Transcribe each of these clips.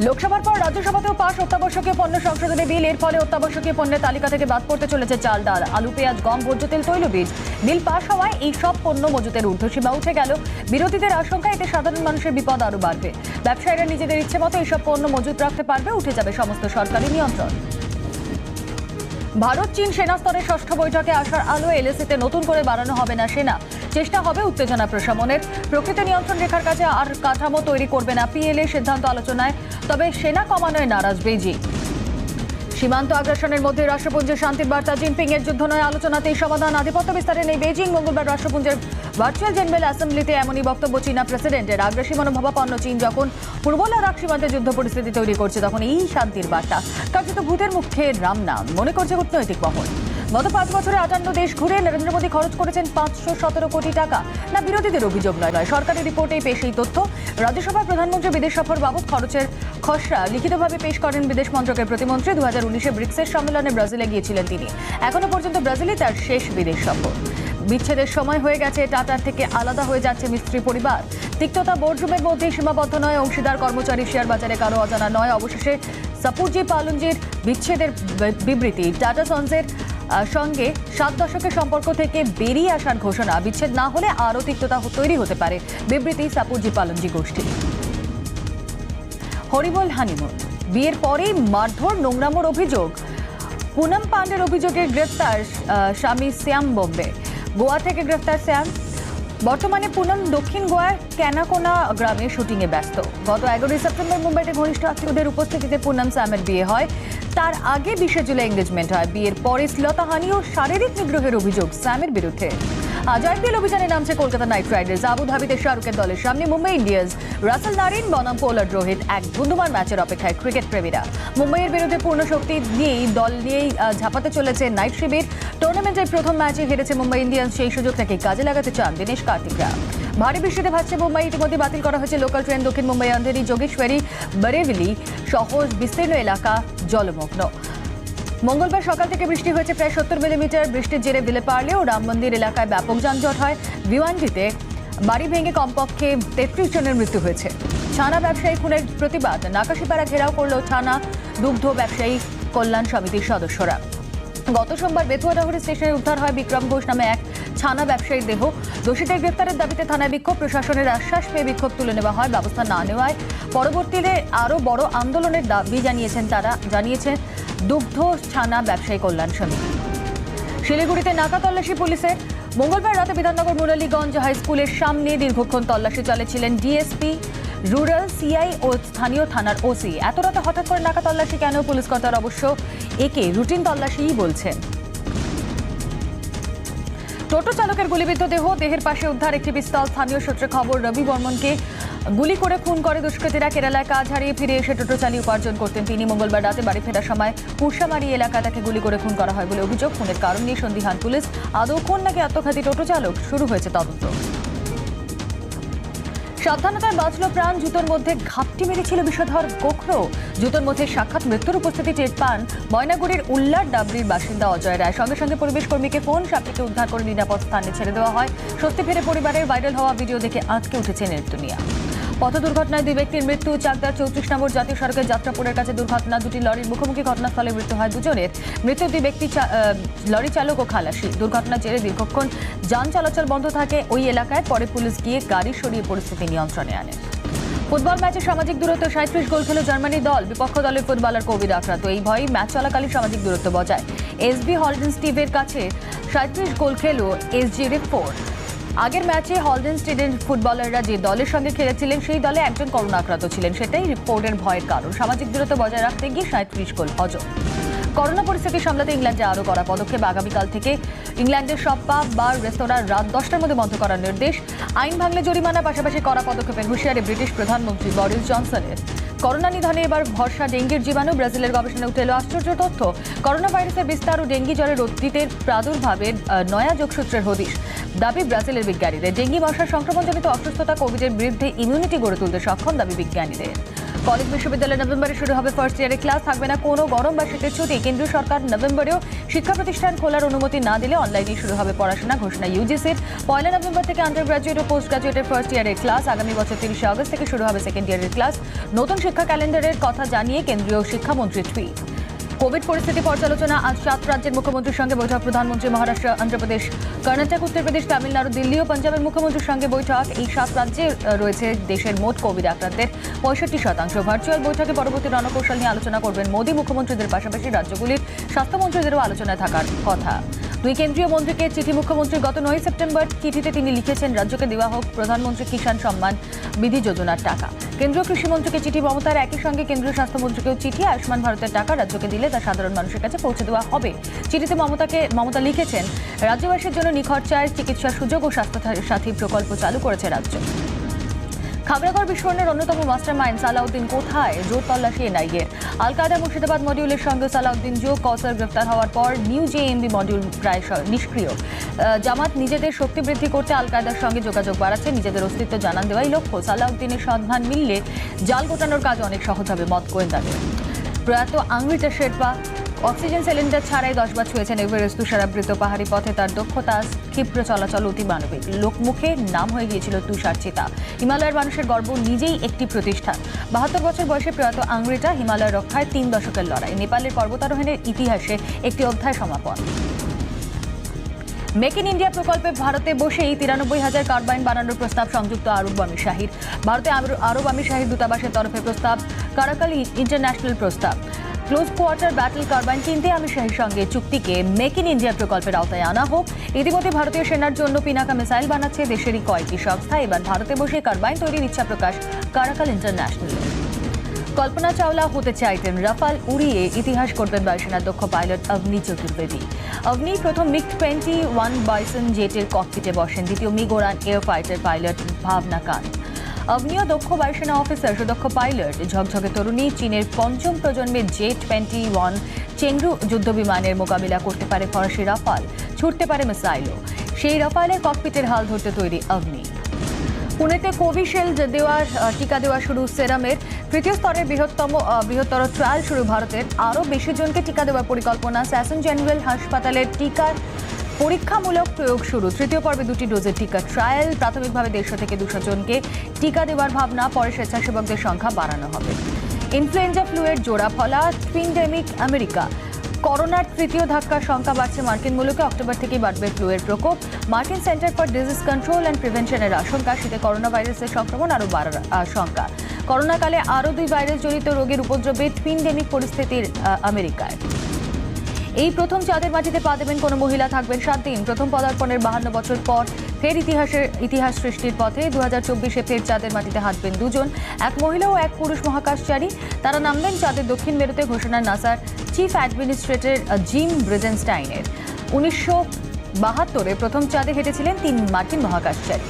লোকসভার পর রাজ্যসভাতেও পাশ অত্যাবশ্যকীয় পণ্য সংশোধনী বিল। এর ফলে অত্যাবশ্যকীয় পণ্যের তালিকা থেকে বাদ পড়তে চলেছে চাল, ডাল, আলু, পেঁয়াজ, গম, ভোজ্য তেল, তৈলবীজ। বিল পাশ হওয়ায় এই সব পণ্য মজুতের ঊর্ধ্বসীমা উঠে গেল। বিরোধীদের আশঙ্কা এতে সাধারণ মানুষের বিপদ আরও বাড়বে। ব্যবসায়ীরা নিজেদের ইচ্ছে মতো এইসব পণ্য মজুত রাখতে পারবে, উঠে যাবে সমস্ত সরকারি নিয়ন্ত্রণ। ভারত চীন সেনা স্তরের ষষ্ঠ বৈঠকে আসার আলো এলএসিতে নতুন করে বাড়ানো হবে না সেনা। চেষ্টা হবে উত্তেজনা প্রশমনের। প্রকৃত নিয়ন্ত্রণ রেখার কাছে আর কাঠামো তৈরি করবে না পিএলএ, সিদ্ধান্ত আলোচনায়। তবে সেনা কমানোয় নারাজ বেইজিং। সীমান্ত আগ্রাসনের মধ্যে রাষ্ট্রপুঞ্জের শান্তির বার্তা। জিনপিং এর যুদ্ধ নয়, আলোচনাতেই সমাধান। আধিপত্য বিস্তারে নেই বেইজিং। মঙ্গলবার রাষ্ট্রপুঞ্জের ভার্চুয়াল জেনারেল অ্যাসেম্বলিতে এমনই বক্তব্য চীনা প্রেসিডেন্টের। আগ্রাসী মনোভাবাপন্ন চীন যখন পূর্ব লাদাখ সীমান্তে যুদ্ধ পরিস্থিতি তৈরি করছে, তখন এই শান্তির বার্তা কার্যত ভূতের মুখে রাম নাম মনে করছে কূটনৈতিক মহল। গত 5 বছরে 58 দেশ ঘুরে নরেন্দ্র মোদী খরচ করেছেন 517 কোটি টাকা। না বিরোধীদের অভিযোগ নয়, সরকারি রিপোর্টেই পেশ এই তথ্য। রাজ্যসভার প্রধানমন্ত্রী বিদেশ সফর বাবদ খরচের খসড়া লিখিতভাবে পেশ করেন বিদেশ মন্ত্রকের প্রতিমন্ত্রী। 2019-এ ব্রিক্সের সম্মেলনে ব্রাজিলে গিয়েছিলেন তিনি। এখনো পর্যন্ত ব্রাজিলই তার শেষ বিদেশ সফর। বিচ্ছেদের সময় হয়ে গেছে, টাটার থেকে আলাদা হয়ে যাচ্ছে মিস্ত্রি পরিবার। তিক্ততা বোর্ডরুমের মধ্যেই সীমাবদ্ধ নয়, অংশীদার কর্মচারী শেয়ার বাজারে কারো অজানা নয়। অবশেষে সাপুরজি পালুঞ্জির বিচ্ছেদের বিবৃতি। টাটা সন্সের সঙ্গে 7 দশকের সম্পর্ক থেকে বেরিয়ে আসার ঘোষণা। বিচ্ছেদ না হলে আরও তিক্ততা তৈরি হতে পারে, বিবৃতি সাপুরজি পালুঞ্জি গোষ্ঠী। হরিবোল হানিমুন। বিয়ের পরেই মারধর, নোংরামোর অভিযোগ। পুনম পান্ডের অভিযোগে গ্রেফতার স্বামী শ্যাম বোম্বে। গোয়া থেকে গ্রেফতার শ্যাম। বর্তমানে পুনম দক্ষিণ গোয়ার ক্যানাকোনা গ্রামে শুটিংয়ে ব্যস্ত। গত 11 সেপ্টেম্বর মুম্বাইতে ঘনিষ্ঠ আত্মীয়দের উপস্থিতিতে পুনম শ্যামের বিয়ে হয়। তার আগে 20 জুলাই এঙ্গেজমেন্ট হয়। বিয়ের পরে শ্লীলতাহানি ও শারীরিক নিগ্রহের অভিযোগ শ্যামের বিরুদ্ধে। আজ আইপিএল অভিযানে নামছে কলকাতা নাইট রাইডার্স। আবুধাবিতে শাহরুখের দলের সামনে মুম্বাই ইন্ডিয়ান্স। রাসেল নারিন বনাম পোলার্ড রোহিত। এক ধুন্ধুমার ম্যাচের অপেক্ষায় ক্রিকেট প্রেমীরা। মুম্বাইয়ের বিরুদ্ধে পূর্ণ শক্তি দল নিয়েই ঝাঁপাতে চলেছে নাইট শিবির। টুর্নামেন্টের প্রথম ম্যাচে হেরেছে মুম্বাই ইন্ডিয়ান্স, সেই সুযোগটাকে কাজে লাগাতে চান দীনেশ কার্তিকরা। ভারী বৃষ্টিতে ভাসছে মুম্বাই। ইতিমধ্যে বাতিল করা হয়েছে লোকাল ট্রেন। দক্ষিণ মুম্বাই আন্ধেরি, যোগেশ্বরী, বরেভিলি সহ বিস্তীর্ণ এলাকা জলমগ্ন। মঙ্গলবার সকাল থেকে বৃষ্টি হয়েছে প্রায় 70 মিলিমিটার। বৃষ্টির জেরে বিলেপার্লে ও রাম মন্দির এলাকায় ব্যাপক যানজট হয়। ভিওয়ান্ডিতে বাড়ি ভেঙে কমপক্ষে 33 জনের মৃত্যু হয়েছে। ছানা ব্যবসায়ী খুনের প্রতিবাদ। নাকাশিপাড়া ঘেরাও করল ছানা দুগ্ধ ব্যবসায়ী কল্যাণ সমিতির সদস্যরা। গত সোমবার বেতুয়াডাহরি স্টেশনে উদ্ধার হয় বিক্রম ঘোষ নামে এক ছানা ব্যবসায়ীর দেহ। দোষীদের গ্রেফতারের দাবিতে থানায় বিক্ষোভ। প্রশাসনের আশ্বাস পেয়ে বিক্ষোভ তুলে নেওয়া হয়। ব্যবস্থা না নেওয়ায় পরবর্তীতে আরও বড় আন্দোলনের দাবি জানিয়েছেন দুগ্ধ ছানা ব্যবসায়ী কল্যাণ সমিতি। শিলিগুড়িতে নাকা তল্লাশি পুলিশের। মঙ্গলবার রাতে বিধাননগর মুরালীগঞ্জ হাই স্কুলের সামনে দীর্ঘক্ষণ তল্লাশি চালিয়েছিলেন ডিএসপি, রুরাল, সিআই ও স্থানীয় থানার ওসি। এত রাতে হঠাৎ করে নাকা তল্লাশি কেন? পুলিশ কর্তারা অবশ্য একে রুটিন তল্লাশিই বলছেন। টোটো চালকের গুলিবিদ্ধ দেহ। দেহের পাশে উদ্ধার একটি পিস্তল। স্থানীয় সূত্রে খবর, রবি বর্মনকে গুলি করে খুন করে দুষ্কৃতীরা। কেরালায় কাজ হারিয়ে ফিরে এসে টোটো চালিয়ে উপার্জন করতেন তিনি। মঙ্গলবার রাতে বাড়ি ফেরার সময় কুরসামারি এলাকায় তাকে গুলি করে খুন করা হয় বলে অভিযোগ। খুনের কারণ নিয়ে সন্দিহান পুলিশ। আদৌ খুন নাকি আত্মঘাতী টোটো চালক, শুরু হয়েছে তদন্ত। সাবধানতায় বাঁচল প্রাণ। জুতোর মধ্যে ঘাপটি মেরেছিল বিষধর গোখরো। জুতোর মধ্যে সাক্ষাৎ মৃত্যুর উপস্থিতি টের পান ময়নাগুড়ির উল্লার ডাবরির বাসিন্দা অজয় রায়। সঙ্গে সঙ্গে পরিবেশ কর্মীকে ফোন। সাপটিকে উদ্ধার করে নিরাপদ স্থানে ছেড়ে দেওয়া হয়। স্বস্তি ফেরে পরিবারের। ভাইরাল হওয়া ভিডিও দেখে আঁতকে উঠেছে নেটদুনিয়া। পথ দুর্ঘটনায় 2 ব্যক্তির মৃত্যু। চাকদার 34 নম্বর জাতীয় সড়কের যাত্রাপুরের কাছে দুর্ঘটনা। 2টি লরির মুখোমুখি ঘটনাস্থলে মৃত্যু হয় 2 জনের। মৃত্যু 2 ব্যক্তি, লরি চালক ও খালাসি। দুর্ঘটনার জেরে দীর্ঘক্ষণ যান চলাচল বন্ধ থাকে ওই এলাকায়। পরে পুলিশ গিয়ে গাড়ি সরিয়ে পরিস্থিতি নিয়ন্ত্রণে আনে। ফুটবল ম্যাচে সামাজিক দূরত্ব। 37 গোল খেল জার্মানির দল। বিপক্ষ দলের ফুটবলার কোভিড আক্রান্ত। এই ভয়ে ম্যাচ চলাকালীন সামাজিক দূরত্ব বজায়। এসবি হলডেনস্টিভের কাছে 37 গোল খেল এসজি রিপোর্ট। আগের ম্যাচে হলডেনস্টিডের ফুটবলাররা যে দলের সঙ্গে খেলেছিলেন সেই দলে একজন করোনা আক্রান্ত ছিলেন। সেটাই রিপোর্টের ভয়ের কারণ। সামাজিক দূরত্ব বজায় রাখতে গিয়ে 37 গোল হজম। করোনা পরিস্থিতি সামলাতে ইংল্যান্ডে আরও কড়া পদক্ষেপ। আগামীকাল থেকে ইংল্যান্ডের সব পাব, বার, রেস্তোরাঁ রাত 10টার মধ্যে বন্ধ করার নির্দেশ। আইন ভাঙলে জরিমানার পাশাপাশি কড়া পদক্ষেপের হুঁশিয়ারি ব্রিটিশ প্রধানমন্ত্রী বরিস জনসনের। করোনা নিধনে এবার ভরসা ডেঙ্গির জীবাণু। ব্রাজিলের গবেষণায় উঠে এলো আশ্চর্য তথ্য। করোনা ভাইরাসের বিস্তার ও ডেঙ্গি জ্বরের অতীতের প্রাদুর্ভাবের নয়া যোগসূত্রের হদিশ। দাবি ব্রাজিলের বিজ্ঞানীদের। ডেঙ্গি মশার সংক্রমণজনিত অসুস্থতা কোভিডের বিরুদ্ধে ইমিউনিটি গড়ে তুলতে সক্ষম, দাবি বিজ্ঞানীদের। কলেজ বিশ্ববিদ্যালয়ে নভেম্বরে শুরু হবে ফার্স্ট ইয়ারের ক্লাস, থাকবে না কোনো গরম বা শীতের ছুটি। কেন্দ্রীয় সরকার নভেম্বরেও শিক্ষা প্রতিষ্ঠান খোলার অনুমতি না দিলে অনলাইনে শুরু হবে পড়াশোনা, ঘোষণা ইউজিসির। 1 নভেম্বর থেকে আন্ডার গ্রাজুয়েট ও পোস্ট গ্রাজুয়েটের ফার্স্ট ইয়ারের ক্লাস। আগামী বছর 30 আগস্ট থেকে শুরু হবে সেকেন্ড ইয়ারের ক্লাস। নতুন শিক্ষা ক্যালেন্ডারের কথা জানিয়ে কেন্দ্রীয় শিক্ষামন্ত্রীর টুইট। কোভিড পরিস্থিতি পর্যালোচনা, আজ 7 রাজ্যের মুখ্যমন্ত্রীর সঙ্গে বৈঠক। প্রধানমন্ত্রী মহারাষ্ট্র, অন্ধ্রপ্রদেশ, কর্ণাটক, উত্তরপ্রদেশ, তামিলনাড়ু, দিল্লি ও পাঞ্জাবের মুখ্যমন্ত্রীর সঙ্গে বৈঠক। এই 7 রাজ্যে রয়েছে দেশের মোট কোভিড আক্রান্তের 65%। ভার্চুয়াল বৈঠকে পরবর্তী রণকৌশল নিয়ে আলোচনা করবেন মোদী। মুখ্যমন্ত্রীদের পাশাপাশি রাজ্যগুলির স্বাস্থ্যমন্ত্রীদেরও আলোচনায় থাকার কথা। দুই কেন্দ্রীয় মন্ত্রীকে চিঠি মুখ্যমন্ত্রী। গত 9 সেপ্টেম্বর চিঠিতে তিনি লিখেছেন রাজ্যকে দেওয়া হোক প্রধানমন্ত্রী কিষাণ সম্মান বিধি যোজনার টাকা। কেন্দ্রীয় কৃষিমন্ত্রীকে চিঠি মমতার, একই সঙ্গে কেন্দ্রীয় স্বাস্থ্যমন্ত্রীকেও চিঠি। আয়ুষ্মান ভারতের টাকা রাজ্যকে দিলে তা সাধারণ মানুষের কাছে পৌঁছে দেওয়া হবে। চিঠিতে মমতা লিখেছেন রাজ্যবাসীর জন্য নিখরচায় চিকিৎসার সুযোগ ও স্বাস্থ্যসাথী প্রকল্প চালু করেছে রাজ্য। খাগড়াগড় বিস্ফোরণের অন্যতম মাস্টারমাইন্ড সালাউদ্দিন কোথায়, জোর তল্লাশি এনআইএর। আল কায়দা মুর্শিদাবাদ মডিউলের সঙ্গে সালাউদ্দিন যোগ। কৌসার গ্রেফতার হওয়ার পর নিউ জেএমবি মডিউল প্রায় নিষ্ক্রিয়। জামাত নিজেদের শক্তি বৃদ্ধি করতে আল কায়দার সঙ্গে যোগাযোগ বাড়াচ্ছে, নিজেদের অস্তিত্ব জানান দেওয়াই লক্ষ্য। সালাউদ্দিনের সন্ধান মিললে জাল গোটানোর কাজ অনেক সহজ হবে মত গোয়েন্দাদের। প্রয়াত আংরিটা শেরপা অক্সিজেন সিলিন্ডার ছাড়াই 10 বার ছুঁয়েছেন এভারেস্ট। তুষারাবৃত পাহাড়ি পথে তার দক্ষতা, ক্ষিপ্র চলাচল অতি মানবিক। লোকমুখে নাম হয়ে গিয়েছিল তুষার চিতা। হিমালয়ের মানুষের গর্ব, নিজেই একটি প্রতিষ্ঠান। 72 বছর বয়সে প্রয়াত আংরিটা হিমালয় রক্ষায় 3 দশকের লড়াই। নেপালের পর্বতারোহণের ইতিহাসে একটি অধ্যায় সমাপন। মেক ইন ইন্ডিয়া প্রকল্পে ভারতে বসেই 93,000 কার্বাইন বানানোর প্রস্তাব সংযুক্ত আরব আমিরশাহীর। ভারতে আরব আমিরশাহীর দূতাবাসের তরফে প্রস্তাব, কারাকাল ইন্টারন্যাশনাল প্রস্তাব। ক্লোজ কোয়ার্টার ব্যাটল কার্বাইন কিনতে আমিরশাহীর সঙ্গে চুক্তিকে মেক ইন ইন্ডিয়া প্রকল্পের আওতায় আনা হোক। ইতিমধ্যে ভারতীয় সেনার জন্য পিনাকা মিসাইল বানাচ্ছে দেশেরই কয়েকটি সংস্থা। এবার ভারতে বসে কার্বাইন তৈরির ইচ্ছা প্রকাশ কারাকাল ইন্টারন্যাশনাল। কল্পনা চাওলা হতে চাইতেন, রাফাল উড়িয়ে ইতিহাস করবেন বায়ুসেনার দক্ষ পাইলট অবনী চতুর্বেদী। অবনী প্রথম মিগ 21 বাইসন জেটের ককপিটে বসেন, দ্বিতীয় মিগ ওড়ান এয়ার ফাইটার পাইলট ভাবনা কান। অবনীও দক্ষ বায়ুসেনা অফিসার, সুদক্ষ পাইলট। ঝকঝকে তরুণী, চীনের 5ম প্রজন্মের জেট 21 চেংরু যুদ্ধবিমানের মোকাবিলা করতে পারে ফরাসি রাফাল, ছুটতে পারে মিসাইলও। সেই রাফালের ককপিটের হাল ধরতে তৈরি অবনী। পুনেতে কোভিশিল্ড টিকা দেওয়া শুরু সেরামের। 3য় স্তরের বৃহত্তর ট্রায়াল শুরু ভারতের। আরও বেশি জনকে টিকা দেওয়ার পরিকল্পনা। স্যাসন জেনারেল হাসপাতালের টিকার পরীক্ষামূলক প্রয়োগ শুরু। 3য় পর্বে 2টি ডোজের টিকা ট্রায়াল। প্রাথমিকভাবে 150 থেকে 200 জনকে টিকা দেওয়ার ভাবনা, পরে স্বেচ্ছাসেবকদের সংখ্যা বাড়ানো হবে। ইনফ্লুয়েঞ্জা ফ্লুয়ের জোড়া ফলা, টুইন্ডেমিক আমেরিকা। করোনার 3য় ধাক্কার সংখ্যা বাড়ছে মার্কিন মুলুকে। অক্টোবর থেকেই বাড়বে ফ্লুয়ের প্রকোপ। মার্কিন center for disease control and প্রিভেনশনের আশঙ্কা, শীতে করোনা ভাইরাসের সংক্রমণ আরও বাড়ার আশঙ্কা। করোনাকালে আরও 2 ভাইরাস জনিত রোগের উপদ্রবে টুইন্ডেমিক পরিস্থিতির আমেরিকায়। এই প্রথম চাঁদের মাটিতে পা দেবেন কোনো মহিলা, থাকবেন 7 দিন। প্রথম পদার্পণের 52 বছর পর ফের ইতিহাস সৃষ্টির পথে। 2024-এ ফের চাঁদের মাটিতে হাঁটবেন 2 জন, এক মহিলা ও এক পুরুষ মহাকাশচারী। তারা নামবেন চাঁদের দক্ষিণ মেরুতে, ঘোষণা নাসার চিফ অ্যাডমিনিস্ট্রেটর জিম ব্রেজেনস্টাইনের। 1972-এ প্রথম চাঁদে হেঁটেছিলেন 3 মার্কিন মহাকাশচারী।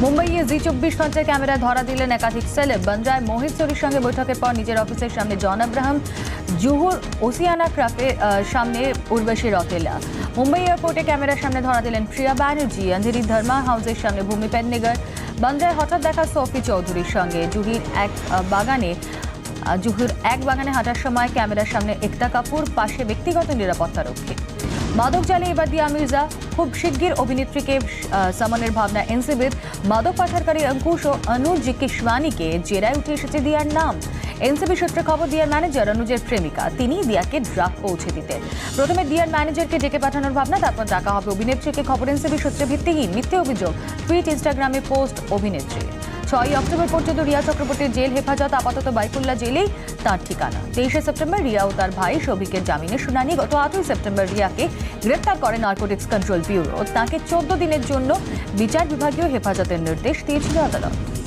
মুম্বাইয়ে জি24 ঘন্টার ক্যামেরায় ধরা দিলেন একাধিক সেলেব। বান্দ্রায় মোহিত সোরির সঙ্গে বৈঠকের পর নিজের অফিসের সামনে জন আব্রাহাম, জুহুর ওসিয়ানা ক্রাফের সামনে উর্বশী রতেলা। মুম্বাই এয়ারপোর্টে ক্যামেরার সামনে ধরা দিলেন প্রিয়া ব্যানার্জি। অন্ধেরি ধর্মা হাউসের সামনে ভূমি পেডনেগর। বান্দ্রায় হঠাৎ দেখা সোফি চৌধুরীর সঙ্গে। জুহির এক বাগানে হাঁটার সময় ক্যামেরার সামনে একতা কাপুর, পাশে ব্যক্তিগত নিরাপত্তারক্ষী। মাদক জালে এবার দিয়া মির্জা। খুব শিগগির অভিনেত্রীকে সামনের ভাবনা এনসিবির। মাদক পাচারকারী অঙ্কুশ ও অনুজ কিশওয়ানিকে জেরায় উঠে এসেছে দিয়ার নাম। এনসিবি সূত্রে খবর, দিয়ার ম্যানেজার অনুজের প্রেমিকা, তিনি দিয়াকে ড্রাগ পৌঁছে দিতেন। প্রথমে দিয়ার ম্যানেজারকে ডেকে পাঠানোর ভাবনা, তারপর ডাকা হবে অভিনেত্রীকে। খবর এনসিবি সূত্রে ভিত্তিহীন, মিথ্যে অভিযোগ, টুইট, ইনস্টাগ্রামে পোস্ট অভিনেত্রী। 6 অক্টোবর পর্যন্ত রিয়া চক্রবর্তীর জেল হেফাজত, আপাতত বাইকুল্লা জেলেই তার ঠিকানা। 23 সেপ্টেম্বর রিয়া ও তার ভাই শৌভিকের জামিনের শুনানি। গত 8 সেপ্টেম্বর রিয়াকে গ্রেফতার করে নার্কোটিক্স কন্ট্রোল ব্যুরো। তাকে 14 দিনের জন্য বিচার বিভাগীয় হেফাজতের নির্দেশ দিয়েছিল আদালত।